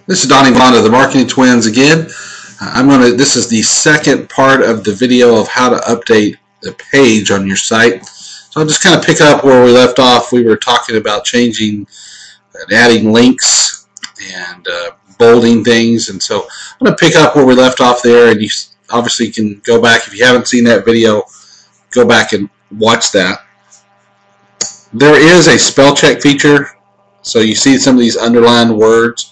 This is Donnie Vaughn of the Marketing Twins again. This is the second part of the video of how to update the page on your site. So I'll just kind of pick up where we left off. We were talking about changing and adding links and bolding things, and so I'm going to pick up where we left off there, and you obviously can go back. If you haven't seen that video, go back and watch that. There is a spell check feature, so you see some of these underlined words.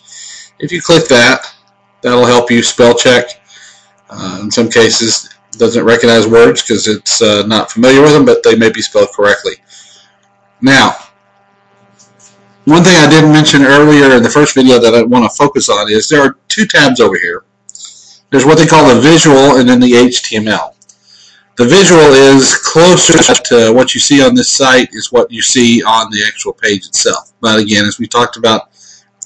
If you click that, that'll help you spell check. In some cases, it doesn't recognize words because it's not familiar with them, but they may be spelled correctly. Now, one thing I didn't mention earlier in the first video that I want to focus on is there are two tabs over here. There's what they call the visual and then the HTML. The visual is closer to what you see on this site is what you see on the actual page itself. But again, as we talked about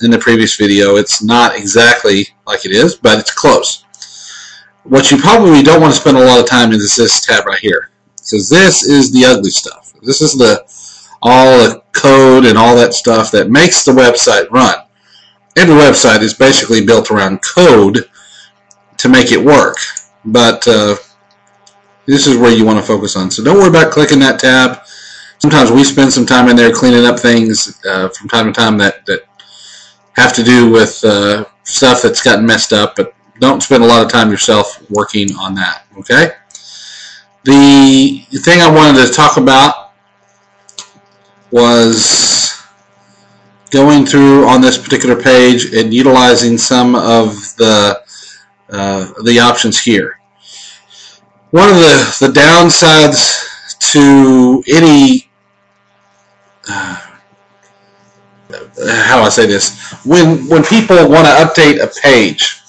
in the previous video, it's not exactly like it is, but it's close. What you probably don't want to spend a lot of time in is this tab right here, because this is the ugly stuff. This is all the code and all that stuff that makes the website run. Every website is basically built around code to make it work, but this is where you want to focus on. So don't worry about clicking that tab. Sometimes we spend some time in there cleaning up things from time to time that have to do with stuff that's gotten messed up, but don't spend a lot of time yourself working on that, okay? The thing I wanted to talk about was going through on this particular page and utilizing some of the options here. One of the downsides to any how do I say this? When people want to update a page,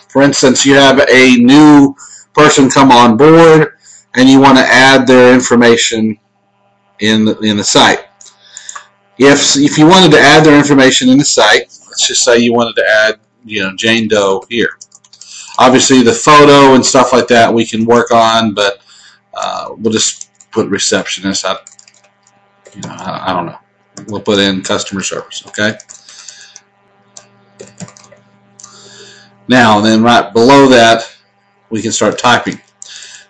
for instance, you have a new person come on board and you want to add their information in the site. If you wanted to add their information in the site, let's just say you wanted to add, Jane Doe here. Obviously, the photo and stuff like that we can work on, but we'll just put receptionist. I don't know. We'll put in customer service, okay? Now, then right below that, we can start typing.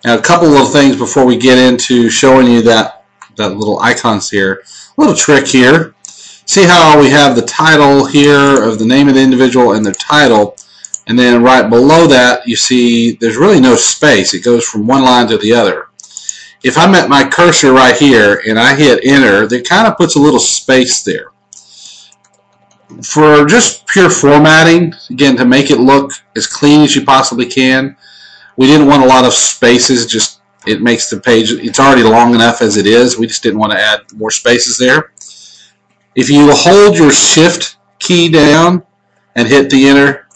Now, a couple of things before we get into showing you that little icons here. A little trick here. See how we have the title here of the name of the individual and their title, and then right below that, you see there's really no space. It goes from one line to the other. If I'm at my cursor right here and I hit enter, that kind of puts a little space there. For just pure formatting, again, to make it look as clean as you possibly can, we didn't want a lot of spaces. Just it makes the page, it's already long enough as it is. We just didn't want to add more spaces there. If you hold your shift key down and hit the enter,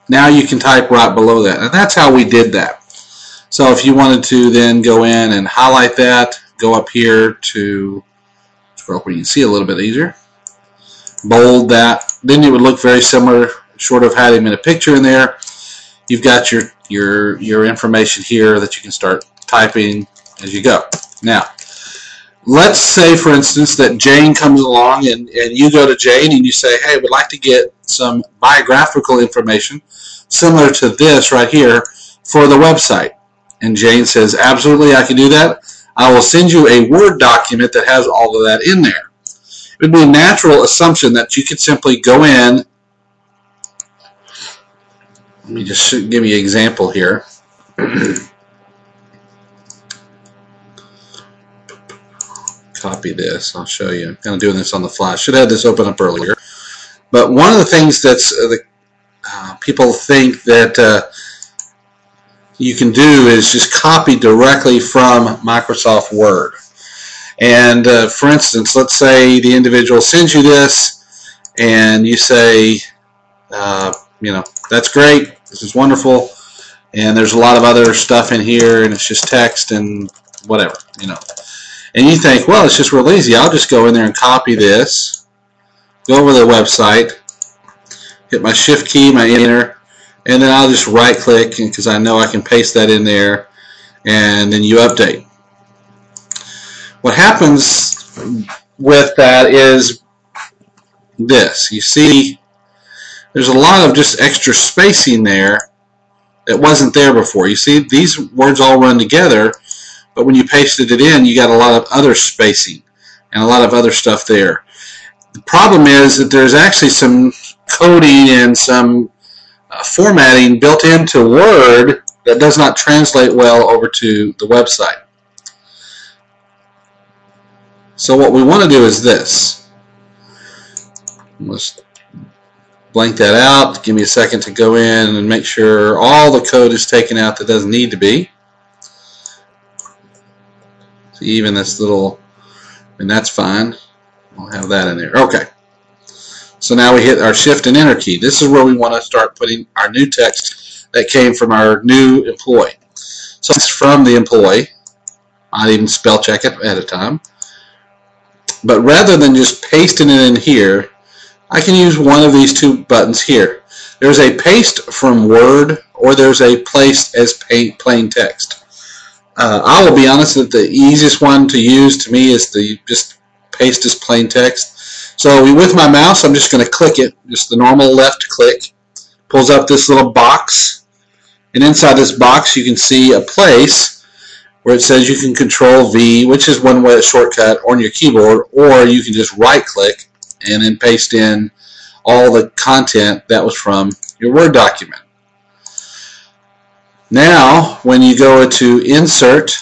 now you can type right below that. And that's how we did that. So if you wanted to then go in and highlight that, go up here to where you can see a little bit easier, bold that, then it would look very similar, short of having in a picture in there. You've got your information here that you can start typing as you go. Now, let's say, for instance, that Jane comes along and you go to Jane and you say, hey, we'd like to get some biographical information similar to this right here for the website. And Jane says, absolutely, I can do that. I will send you a Word document that has all of that in there. It would be a natural assumption that you could simply go in. Let me just give you an example here. Copy this. I'll show you. I'm kind of doing this on the fly. I should have this open up earlier. But one of the things that's people think that you can do is just copy directly from Microsoft Word. And for instance, let's say the individual sends you this and you say, that's great, this is wonderful, and there's a lot of other stuff in here and it's just text and whatever, And you think, well, it's just real easy. I'll just go in there and copy this, go over to the website, hit my shift key, my enter, and then I'll just right click because I know I can paste that in there, and then you update. What happens with that is this. You see there's a lot of just extra spacing there that wasn't there before. You see, these words all run together, but when you pasted it in, you got a lot of other spacing and a lot of other stuff there. The problem is that there's actually some coding and some formatting built into Word that does not translate well over to the website. So what we want to do is this. Let's blank that out. Give me a second to go in and make sure all the code is taken out that doesn't need to be. So even this little, and that's fine. I'll have that in there. Okay. So now we hit our Shift and Enter key. This is where we want to start putting our new text that came from our new employee. So it's from the employee. I'd even spell check it ahead of time. But rather than just pasting it in here, I can use one of these two buttons here. There's a paste from Word, or there's a place as plain text. I will be honest that the easiest one to use to me is the just paste as plain text. So with my mouse, I'm just going to click it, just the normal left click. Pulls up this little box, and inside this box you can see a place where it says you can Control V, which is one way shortcut on your keyboard, or you can just right click and then paste in all the content that was from your Word document. Now when you go to Insert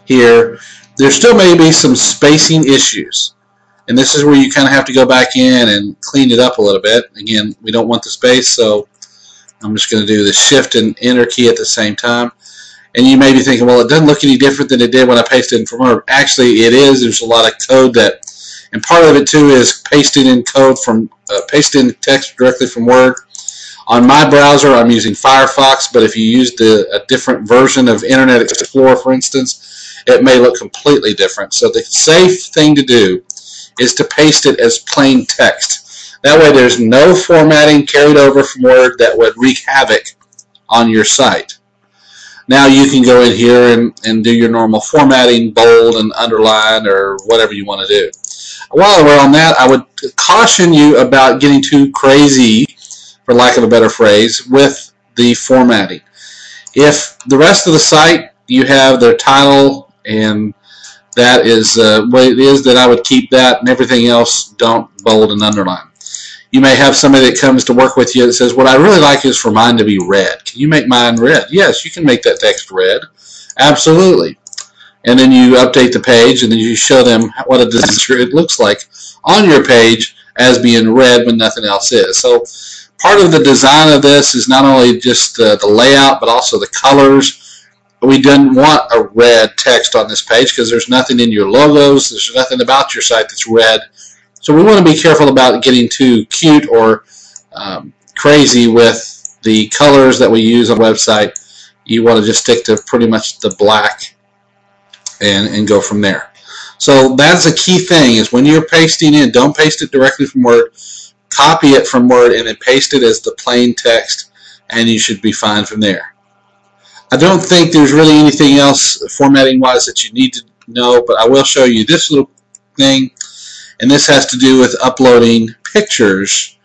here, there still may be some spacing issues, and this is where you kind of have to go back in and clean it up a little bit. Again, we don't want the space, so I'm just going to do the Shift and Enter key at the same time. And you may be thinking, well, it doesn't look any different than it did when I pasted in from Word. Actually, it is. There's a lot of code that, and part of it too is pasting in code from, pasting text directly from Word. On my browser, I'm using Firefox, but if you used a different version of Internet Explorer, for instance, it may look completely different. So the safe thing to do is to paste it as plain text. That way there's no formatting carried over from Word that would wreak havoc on your site. Now you can go in here and do your normal formatting, bold and underline, or whatever you want to do. While we're on that, I would caution you about getting too crazy, for lack of a better phrase, with the formatting. If the rest of the site, you have their title, and that is what it is, that I would keep that, and everything else don't bold and underline. You may have somebody that comes to work with you that says, what I really like is for mine to be red. Can you make mine red? Yes, you can make that text red. Absolutely. And then you update the page, and then you show them what it looks like on your page as being red when nothing else is. So part of the design of this is not only just the layout, but also the colors. We didn't want a red text on this page because there's nothing in your logos. There's nothing about your site that's red. So we want to be careful about getting too cute or crazy with the colors that we use on the website. You want to just stick to pretty much the black and go from there. So that's a key thing, is when you're pasting in, don't paste it directly from Word. Copy it from Word and then paste it as the plain text, and you should be fine from there. I don't think there's really anything else formatting-wise that you need to know, but I will show you this little thing. And this has to do with uploading pictures.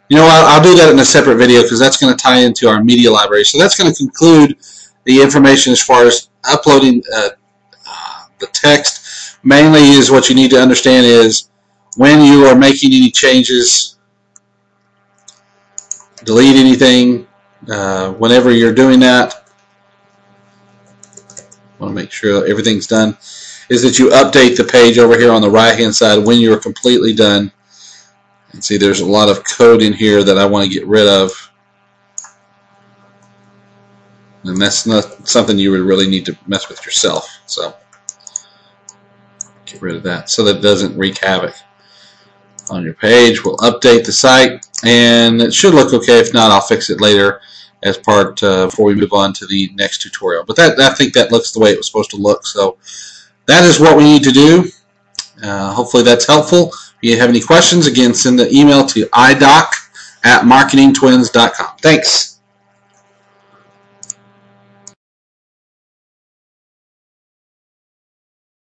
You know, I'll do that in a separate video because that's going to tie into our media library. So that's going to conclude the information as far as uploading the text. Mainly is what you need to understand is when you are making any changes, delete anything, whenever you're doing that, I want to make sure everything's done, is that you update the page over here on the right hand side when you're completely done. And see, there's a lot of code in here that I want to get rid of, and that's not something you would really need to mess with yourself. So get rid of that so that it doesn't wreak havoc on your page. We'll update the site, and it should look okay. If not, I'll fix it later as part before we move on to the next tutorial. But I think that looks the way it was supposed to look. So that is what we need to do. Hopefully that's helpful. If you have any questions, again, send the email to idoc@marketingtwins.com. Thanks.